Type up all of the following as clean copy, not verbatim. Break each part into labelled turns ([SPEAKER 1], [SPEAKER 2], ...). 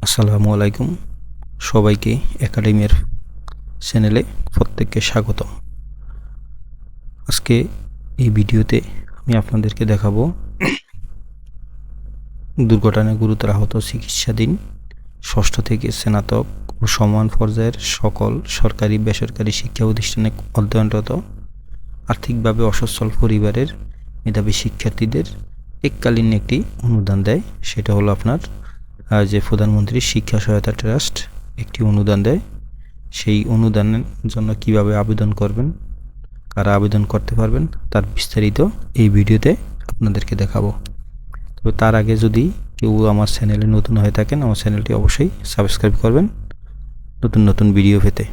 [SPEAKER 1] আসসালামু আলাইকুম। সবাইকে একাডেমির চ্যানেলে প্রত্যেককে স্বাগতম। আজকে এই ভিডিওতে আমি আপনাদেরকে দেখাবো দুর্ঘটনায় গুরুতর আহত চিকিৎসাধীন ষষ্ঠ থেকে স্নাতক ও সমান পর্যায়ের সকল সরকারি বেসরকারি শিক্ষা প্রতিষ্ঠানে অধ্যয়নরত আর্থিকভাবে অসচ্ছল পরিবারের মেধাবী শিক্ষার্থীদের এককালীন একটি অনুদান দেয়। সেটা হলো আপনার যে প্রধানমন্ত্রী শিক্ষা সহায়তা ট্রাস্ট একটি অনুদান দেয়। সেই অনুদানের জন্য কিভাবে আবেদন করবেন, কারা আবেদন করতে পারবেন, তার বিস্তারিত এই ভিডিওতে আপনাদেরকে দেখাবো। তবে তার আগে যদি কেউ আমার চ্যানেলে নতুন হয়ে থাকেন, আমার চ্যানেলটি অবশ্যই সাবস্ক্রাইব করবেন নতুন নতুন ভিডিও পেতে।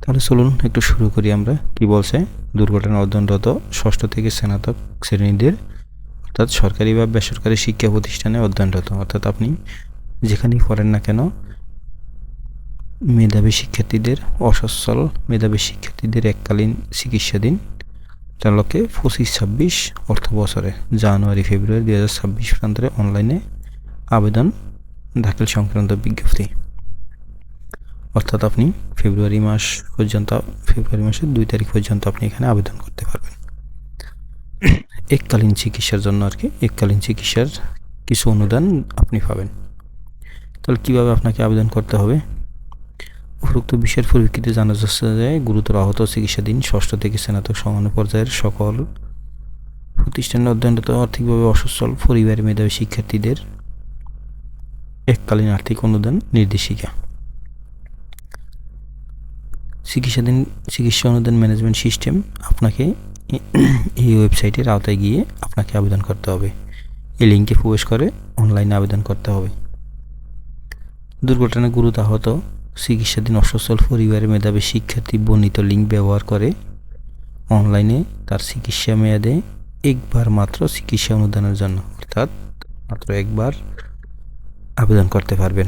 [SPEAKER 1] তাহলে চলুন একটু শুরু করি। আমরা কি বলছে, দুর্ঘটনা অধ্যয়নরত ষষ্ঠ থেকে স্নাতক শ্রেণীদের অর্থাৎ সরকারি বা বেসরকারি শিক্ষা প্রতিষ্ঠানে অধ্যয়নরত, অর্থাৎ আপনি যেখানেই পড়েন না কেন মেধাবী শিক্ষার্থীদের অসচ্ছল মেধাবী শিক্ষার্থীদের এককালীন চিকিৎসাধীন চালকে 25-26 অর্থ বছরে জানুয়ারি ফেব্রুয়ারি 2026 প্রান্তরে অনলাইনে আবেদন দাখিল সংক্রান্ত বিজ্ঞপ্তি। অর্থাৎ আপনি ফেব্রুয়ারি মাসের 2 তারিখ পর্যন্ত আপনি এখানে আবেদন করতে পারবেন এককালীন চিকিৎসার জন্য। এককালীন চিকিৎসার কিছু অনুদান আপনি পাবেন। তাহলে কীভাবে আপনাকে আবেদন করতে হবে? উপরোক্ত বিষয়ের পরিপ্রেক্ষিতে জানা যাচ্ছে যে গুরুতর আহত চিকিৎসাধীন ষষ্ঠ থেকে স্নাতক সমান পর্যায়ের সকল প্রতিষ্ঠানে অধ্যয়নরত আর্থিকভাবে অসচ্ছল পরিবারের মেধাবী শিক্ষার্থীদের এককালীন আর্থিক অনুদান নির্দেশিকা। চিকিৎসা অনুদান ম্যানেজমেন্ট সিস্টেম আপনাকে এই ওয়েবসাইটের আওতায় গিয়ে আপনাকে আবেদন করতে হবে। এই লিঙ্কে প্রবেশ করে অনলাইনে আবেদন করতে হবে। দুর্ঘটনায় গুরুতর আহত চিকিৎসাধীন অসচ্ছল পরিবারের মেধাবী শিক্ষার্থী বর্ণিত লিঙ্ক ব্যবহার করে অনলাইনে তার চিকিৎসা মেয়াদে একবার মাত্র চিকিৎসা অনুদানের জন্য, অর্থাৎ মাত্র একবার আবেদন করতে পারবেন,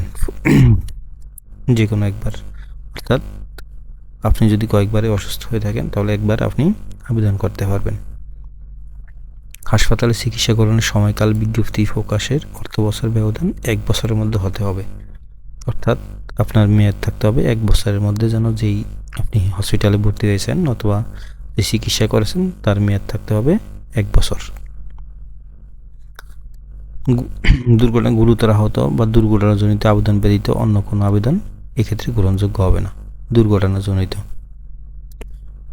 [SPEAKER 1] যে কোনো একবার। অর্থাৎ আপনি যদি কয়েকবারে অসুস্থ হয়ে থাকেন তাহলে একবার আপনি আবেদন করতে পারবেন। হাসপাতালে চিকিৎসা গ্রহণের সময়কাল বিজ্ঞপ্তি প্রকাশের অর্থ বছর ব্যবধান 1 বছরের মধ্যে হতে হবে। অর্থাৎ আপনার মেয়াদ থাকতে হবে 1 বছরের মধ্যে, যেন যেই আপনি হসপিটালে ভর্তি হয়েছেন অথবা যে চিকিৎসা করেছেন তার মেয়াদ থাকতে হবে 1 বছর। দুর্ঘটনা গুরুতর আহত বা দুর্ঘটনাজনিত আবেদন ব্যতীত অন্য কোনো আবেদন এক্ষেত্রে গ্রহণযোগ্য হবে না। দুর্ঘটনাজনিত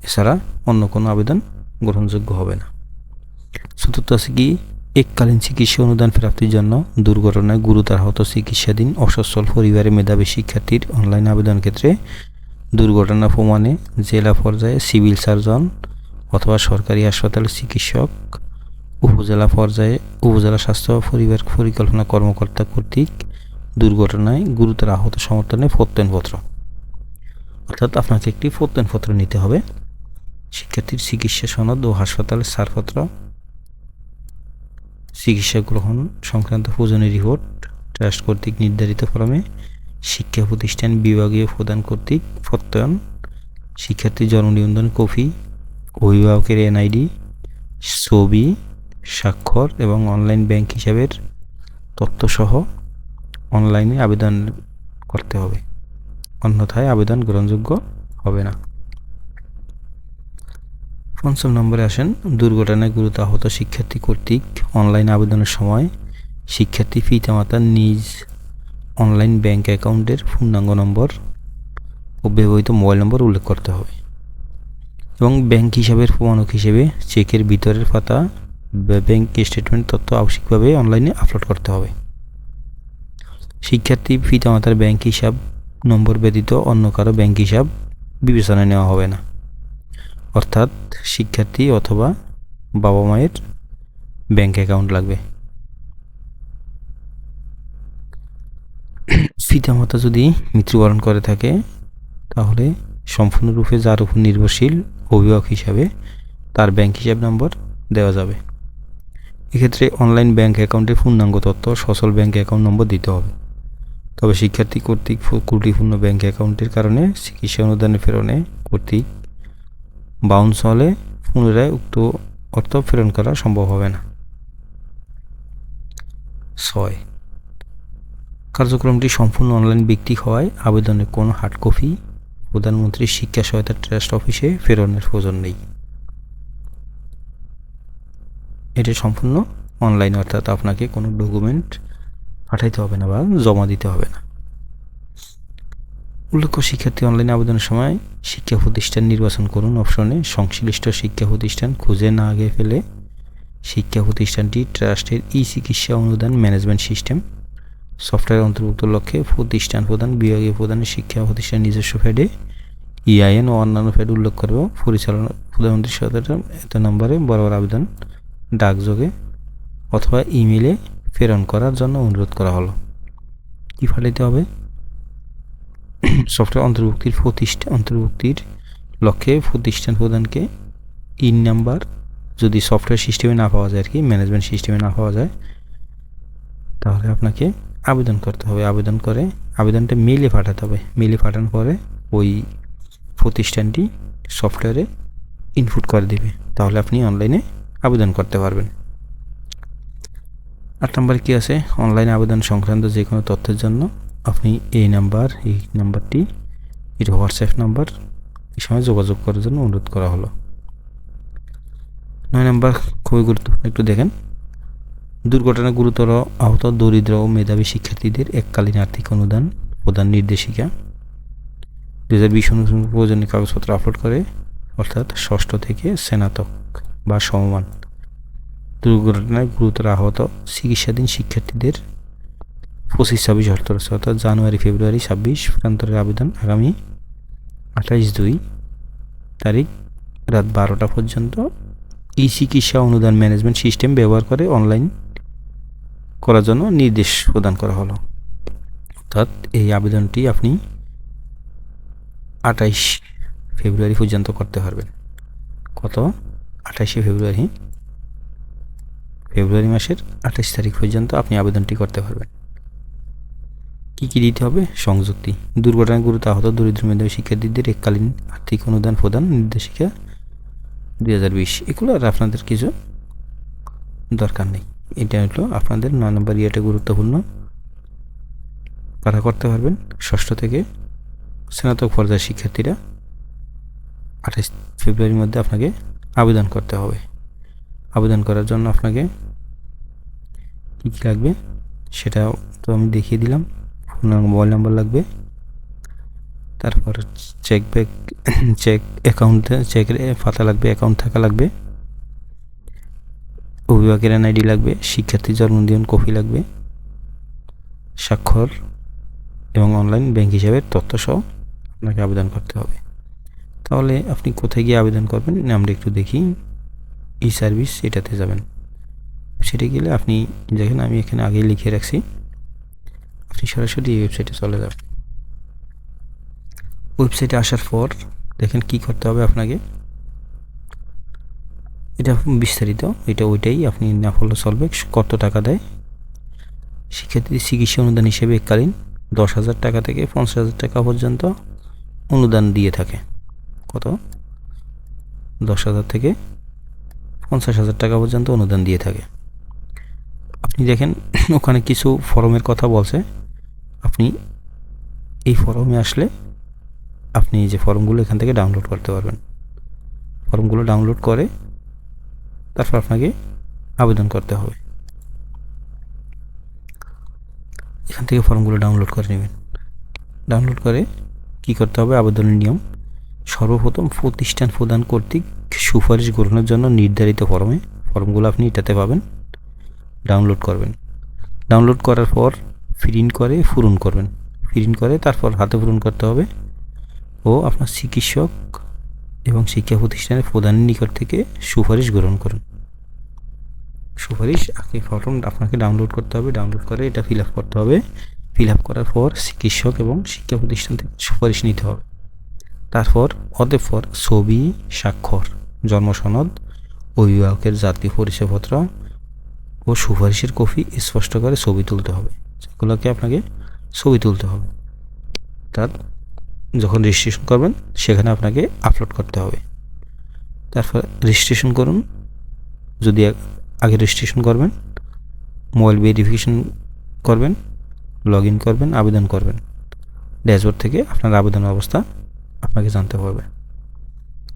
[SPEAKER 1] এছাড়া অন্য কোনো আবেদন গ্রহণযোগ্য হবে না। চতুর্থ আছে কি, এককালীন চিকিৎসা অনুদান প্রাপ্তির জন্য দুর্ঘটনায় গুরুতর আহত চিকিৎসাধীন অসচ্ছল পরিবারের মেধাবী শিক্ষার্থীর অনলাইন আবেদন ক্ষেত্রে দুর্ঘটনা প্রমাণে জেলা পর্যায়ে সিভিল সার্জন অথবা সরকারি হাসপাতালের চিকিৎসক, উপজেলা পর্যায়ে উপজেলা স্বাস্থ্য পরিবার পরিকল্পনা কর্মকর্তা কর্তৃক দুর্ঘটনায় গুরুতর আহত সমর্থনে প্রত্যয়নপত্র, অর্থাৎ আপনাকে একটি প্রত্যয়নপত্র নিতে হবে। শিক্ষার্থীর চিকিৎসা সনদ ও হাসপাতালের ছাড়পত্র, চিকিৎসা গ্রহণ সংক্রান্ত প্রয়োজনীয় রিপোর্ট ট্রাস্ট কর্তৃক নির্ধারিত ফরমে শিক্ষা প্রতিষ্ঠান বিভাগীয় প্রদান কর্তৃক প্রত্যয়ন, শিক্ষার্থীর জন্ম নিবন্ধন কপি, অভিভাবকের এনআইডি, ছবি, স্বাক্ষর এবং অনলাইন ব্যাংক হিসাবের তথ্যসহ অনলাইনে আবেদন করতে হবে, অন্যথায় আবেদন গ্রহণযোগ্য হবে না। 5 নম্বরে আসেন, দুর্ঘটনায় গুরুতর আহত শিক্ষার্থী কর্তৃক অনলাইন আবেদনের সময় শিক্ষার্থী পিতামাতার নিজ অনলাইন ব্যাংক অ্যাকাউন্টের পূর্ণাঙ্গ নম্বর ও ব্যবহৃত মোবাইল নম্বর উল্লেখ করতে হবে এবং ব্যাংক হিসাবের প্রমাণক হিসেবে চেকের ভিতরের পাতা বা ব্যাংক স্টেটমেন্ট তথ্য আবশ্যিকভাবে অনলাইনে আপলোড করতে হবে। শিক্ষার্থী পিতামাতার ব্যাংক হিসাব নম্বর ব্যতীত অন্য কারো ব্যাংক হিসাব বিবেচনায় নেওয়া হবে না, অর্থাৎ শিক্ষার্থী অথবা বাবা মায়ের ব্যাংক অ্যাকাউন্ট লাগবে। পিতামাতা যদি মৃত্যুবরণ করে থাকে তাহলে সম্পূর্ণরূপে যার উপর নির্ভরশীল অভিভাবক হিসাবে তার ব্যাংক হিসাব নম্বর দেওয়া যাবে। এক্ষেত্রে অনলাইন ব্যাংক অ্যাকাউন্টের পূর্ণাঙ্গ তথ্য সচল ব্যাংক অ্যাকাউন্ট নম্বর দিতে হবে। তবে শিক্ষার্থী কর্তৃক ত্রুটিপূর্ণ ব্যাংক অ্যাকাউন্টের কারণে চিকিৎসা অনুদানে প্রেরণে কর্তৃক বাউন্স হলে পুনরায় উক্ত অর্থ প্রেরণ করা সম্ভব হবে না। 6 কার্যক্রমটি সম্পূর্ণ অনলাইন ভিত্তিক হওয়ায় আবেদনের কোনো হার্ড কপি প্রধানমন্ত্রী শিক্ষা সহায়তা ট্রাস্ট অফিসে প্রেরণের প্রয়োজন নেই। এটা সম্পূর্ণ অনলাইন, অর্থাৎ আপনাকে কোনো ডকুমেন্ট পাঠাইতে হবে না বা জমা দিতে হবে না। উল্লেখ্য, শিক্ষার্থী অনলাইন আবেদনের সময় শিক্ষা প্রতিষ্ঠান নির্বাচন করুন অপশনে সংশ্লিষ্ট শিক্ষা প্রতিষ্ঠান খুঁজে না আগে ফেলে শিক্ষা প্রতিষ্ঠানটি ট্রাস্টের চিকিৎসা অনুদান ম্যানেজমেন্ট সিস্টেম সফটওয়্যার অন্তর্ভুক্ত লক্ষ্যে প্রতিষ্ঠান প্রদান বিভাগীয় প্রদানের শিক্ষা প্রতিষ্ঠান নিজস্ব ফ্যাডে ইআইএন ও অন্যান্য ফ্যাড উল্লেখ করবে পরিচালনা প্রধানমন্ত্রী সহায়তা এত নম্বরে বরাবর আবেদন ডাকযোগে অথবা ইমেইলে প্রেরণ করার জন্য অনুরোধ করা হলো। কী পাঠাইতে হবে? সফটওয়্যার অন্তর্ভুক্তির লক্ষ্যে প্রতিষ্ঠান প্রদানকে ইন নাম্বার, যদি সফটওয়্যার সিস্টেমে না পাওয়া যায় আর কি, ম্যানেজমেন্ট সিস্টেমে না পাওয়া যায়, তাহলে আপনাকে আবেদন করতে হবে। আবেদন করে আবেদনটা মেইলে পাঠাতে হবে। মেইলে পাঠানোর পরে ওই প্রতিষ্ঠানটি সফটওয়্যারে ইনপুট করে দেবে, তাহলে আপনি অনলাইনে আবেদন করতে পারবেন। 8 নম্বরে কী আছে? অনলাইনে আবেদন সংক্রান্ত যে কোনো তথ্যের জন্য আপনি এই নাম্বারটি এটা হোয়াটসঅ্যাপ নাম্বার, এই সময় যোগাযোগ করার জন্য অনুরোধ করা হলো। 9 নম্বর খুবই গুরুত্বপূর্ণ, একটু দেখেন। দুর্ঘটনায় গুরুতর আহত দরিদ্র ও মেধাবী শিক্ষার্থীদের এককালীন আর্থিক অনুদান প্রদান নির্দেশিকা 2020 অনুযায়ী প্রয়োজনীয় কাগজপত্র আপলোড করে, অর্থাৎ ষষ্ঠ থেকে স্নাতক বা সমমান দুর্ঘটনায় গুরুতর আহত চিকিৎসাধীন শিক্ষার্থীদের 25-26 অর্থবর্ষ অর্থাৎ জানুয়ারি-ফেব্রুয়ারি 26 প্রান্তরের আবেদন আগামী 28/2 তারিখ রাত 12টা পর্যন্ত চিকিৎসা অনুদান ম্যানেজমেন্ট সিস্টেম ব্যবহার করে অনলাইন করার জন্য নির্দেশ প্রদান করা হলো। অর্থাৎ এই আবেদনটি আপনি 28 ফেব্রুয়ারি পর্যন্ত করতে পারবেন। কত? 28 ফেব্রুয়ারি মাসের 28 তারিখ পর্যন্ত আপনি আবেদনটি করতে পারবেন। কী কী দিতে হবে? সংযুক্তি, দুর্ঘটনায় গুরুতর আহত দরিদ্র মেধাবী শিক্ষার্থীদের এককালীন আর্থিক অনুদান প্রদান নির্দেশিকা 2020। এগুলো আর আপনাদের কিছু দরকার নেই। এটা হলো আপনাদের 9 নম্বর ইয়েটা গুরুত্বপূর্ণ। কারা করতে পারবেন? ষষ্ঠ থেকে স্নাতক পর্যায়ের শিক্ষার্থীরা 28 ফেব্রুয়ারির মধ্যে আপনাকে আবেদন করতে হবে। আবেদন করার জন্য আপনাকে কী কী লাগবে সেটা তো আমি দেখিয়ে দিলাম। মোবাইল নাম্বার লাগবে, তারপর চেকের পাতা লাগবে, অ্যাকাউন্ট থাকা লাগবে, অভিভাবকের এনআইডি লাগবে, শিক্ষার্থীর জন্মদিন কপি লাগবে, স্বাক্ষর এবং অনলাইন ব্যাংক হিসাবের তথ্য সহ আপনাকে আবেদন করতে হবে। তাহলে আপনি কোথায় গিয়ে আবেদন করবেন আমরা একটু দেখি। ই সার্ভিস এটাতে যাবেন। সেটা গেলে আপনি দেখেন, আমি এখানে আগেই লিখে রাখছি, আপনি সরাসরি এই ওয়েবসাইটে চলে যাবেন। ওয়েবসাইটে আসার পর দেখেন কি করতে হবে আপনাকে। এটা বিস্তারিত, ওইটাই আপনি না ফলো চলবে। কত টাকা দেয়? শিক্ষার্থীদের চিকিৎসা অনুদান হিসেবে এককালীন 10,000 টাকা থেকে 50,000 টাকা পর্যন্ত অনুদান দিয়ে থাকে। কত? 10,000 থেকে 50,000 টাকা পর্যন্ত অনুদান দিয়ে থাকে। আপনি দেখেন ওখানে কিছু ফর্মের কথা বলছে। আপনি এই ফর্মে আসলে আপনি যে ফর্মগুলো এখান থেকে ডাউনলোড করতে পারবেন। ফর্মগুলো ডাউনলোড করে তারপর আপনাকে আবেদন করতে হবে। এখান থেকে ফর্মগুলো ডাউনলোড করে নেবেন। ডাউনলোড করে কি করতে হবে? আবেদনের নিয়ম, সর্বপ্রথম প্রতিষ্ঠান প্রদান কর্তৃক সুপারিশ গ্রহণের জন্য নির্ধারিত ফর্মগুলো আপনি এটাতে পাবেন। ডাউনলোড করবেন। ডাউনলোড করার পর প্রিন্ট করে পূরণ করবেন। প্রিন্ট করে তারপর হাতে পূরণ করতে হবে ও আপনার চিকিৎসক এবং শিক্ষা প্রতিষ্ঠানের প্রধানের নিকট থেকে সুপারিশ গ্রহণ করুন। সুপারিশ ফর্ম আপনাকে ডাউনলোড করতে হবে। ডাউনলোড করে এটা ফিল আপ করতে হবে। ফিল আপ করার পর চিকিৎসক এবং শিক্ষা প্রতিষ্ঠান থেকে সুপারিশ নিতে হবে। তারপর অতঃপর ছবি, স্বাক্ষর, জন্ম সনদ, অভিভাবকের জাতীয় পরিচয়পত্র ও সুপারিশের কপি স্পষ্ট করে ছবি তুলতে হবে। সেগুলোকে আপনাকে ছবি তুলতে হবে। তার যখন রেজিস্ট্রেশন করবেন সেখানে আপনাকে আপলোড করতে হবে। তারপর রেজিস্ট্রেশন করুন। যদি আগে রেজিস্ট্রেশন করবেন, মোবাইল ভেরিফিকেশন করবেন, লগ ইন করবেন, আবেদন করবেন। ড্যাশবোর্ড থেকে আপনার আবেদনের অবস্থা আপনাকে জানতে হবে।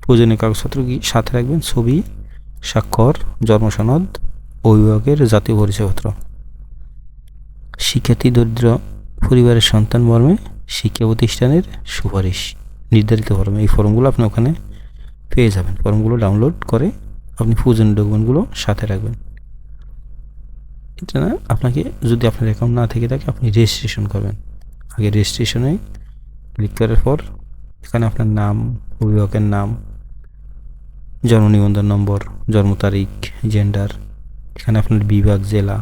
[SPEAKER 1] প্রয়োজনীয় কাগজপত্র কি সাথে রাখবেন? ছবি, স্বাক্ষর, জন্ম সনদ, অভিভাবকের জাতীয় পরিচয়পত্র। শিক্ষার্থী দরিদ্র পরিবারের সন্তান মর্মে শিক্ষা প্রতিষ্ঠানের সুপারিশ নির্ধারিত ফর্ম। এই ফর্মগুলো আপনি ওখানে পেয়ে যাবেন। ফর্মগুলো ডাউনলোড করে আপনি প্রয়োজনীয় ডকুমেন্টগুলো সাথে রাখবেন। এটা না, আপনাকে যদি আপনার অ্যাকাউন্ট না থেকে থাকে আপনি রেজিস্ট্রেশন করবেন। আগে রেজিস্ট্রেশনে ক্লিক করার পর এখানে আপনার নাম, অভিভাবকের নাম, জন্ম নিবন্ধন নম্বর, জন্ম তারিখ, জেন্ডার, এখানে আপনার বিভাগ, জেলা,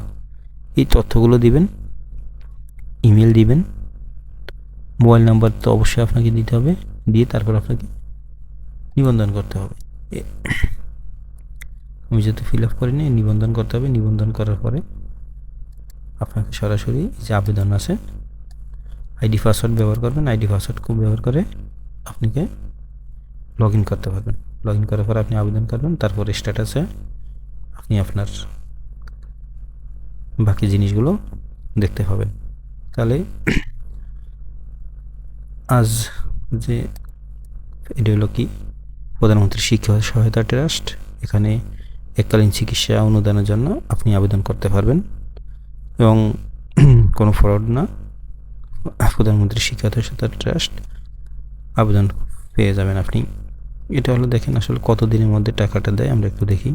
[SPEAKER 1] এই তথ্যগুলো দিবেন। ইমেল দিবেন। মোবাইল নাম্বার তো অবশ্যই আপনাকে দিতে হবে, দিয়ে তারপর আপনাকে নিবন্ধন করতে হবে। আমি যেহেতু ফিল আপ করিনি, নিবন্ধন করতে হবে। নিবন্ধন করার পরে আপনাকে সরাসরি যে আবেদন আছে, আইডি পাসওয়ার্ড ব্যবহার করবেন। আইডি পাসওয়ার্ড ব্যবহার করে আপনাকে লগ ইন করতে পারবেন। লগ ইন করার পরে আপনি আবেদন করবেন। তারপর স্ট্যাটাসে আপনি আপনার বাকি জিনিসগুলো দেখতে পাবেন। তাহলে আজ যে এটা হলো কি, প্রধানমন্ত্রী শিক্ষা সহায়তা ট্রাস্ট, এখানে এককালীন চিকিৎসা অনুদানের জন্য আপনি আবেদন করতে পারবেন এবং কোনো ফ্রড না। প্রধানমন্ত্রী শিক্ষা সহায়তা ট্রাস্ট আবেদন পেয়ে যাবেন আপনি। এটা হলো দেখেন আসলে কত দিনের মধ্যে টাকাটা দেয়, আমরা একটু দেখি।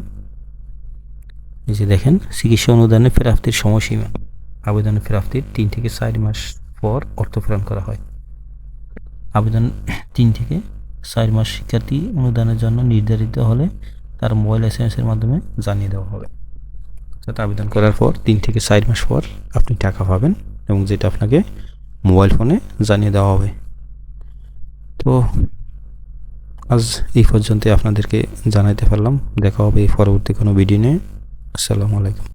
[SPEAKER 1] এই যে দেখেন, চিকিৎসা অনুদানের প্রাপ্তির সময়সীমা, আবেদনের প্রাপ্তির 3 থেকে 4 মাস পর অর্থ প্রেরণ করা হয়। আবেদন 3 থেকে 4 মাস শিক্ষার্থী অনুদানের জন্য নির্ধারিত হলে তার মোবাইল এসএমএসের মাধ্যমে জানিয়ে দেওয়া হবে। অর্থাৎ আবেদন করার পর 3 থেকে 4 মাস পর আপনি টাকা পাবেন এবং যেটা আপনাকে মোবাইল ফোনে জানিয়ে দেওয়া হবে। তো আজ এই পর্যন্ত আপনাদেরকে জানাইতে পারলাম। দেখা হবে এই পরবর্তী কোনো ভিডিও নিয়ে। আসসালামু আলাইকুম।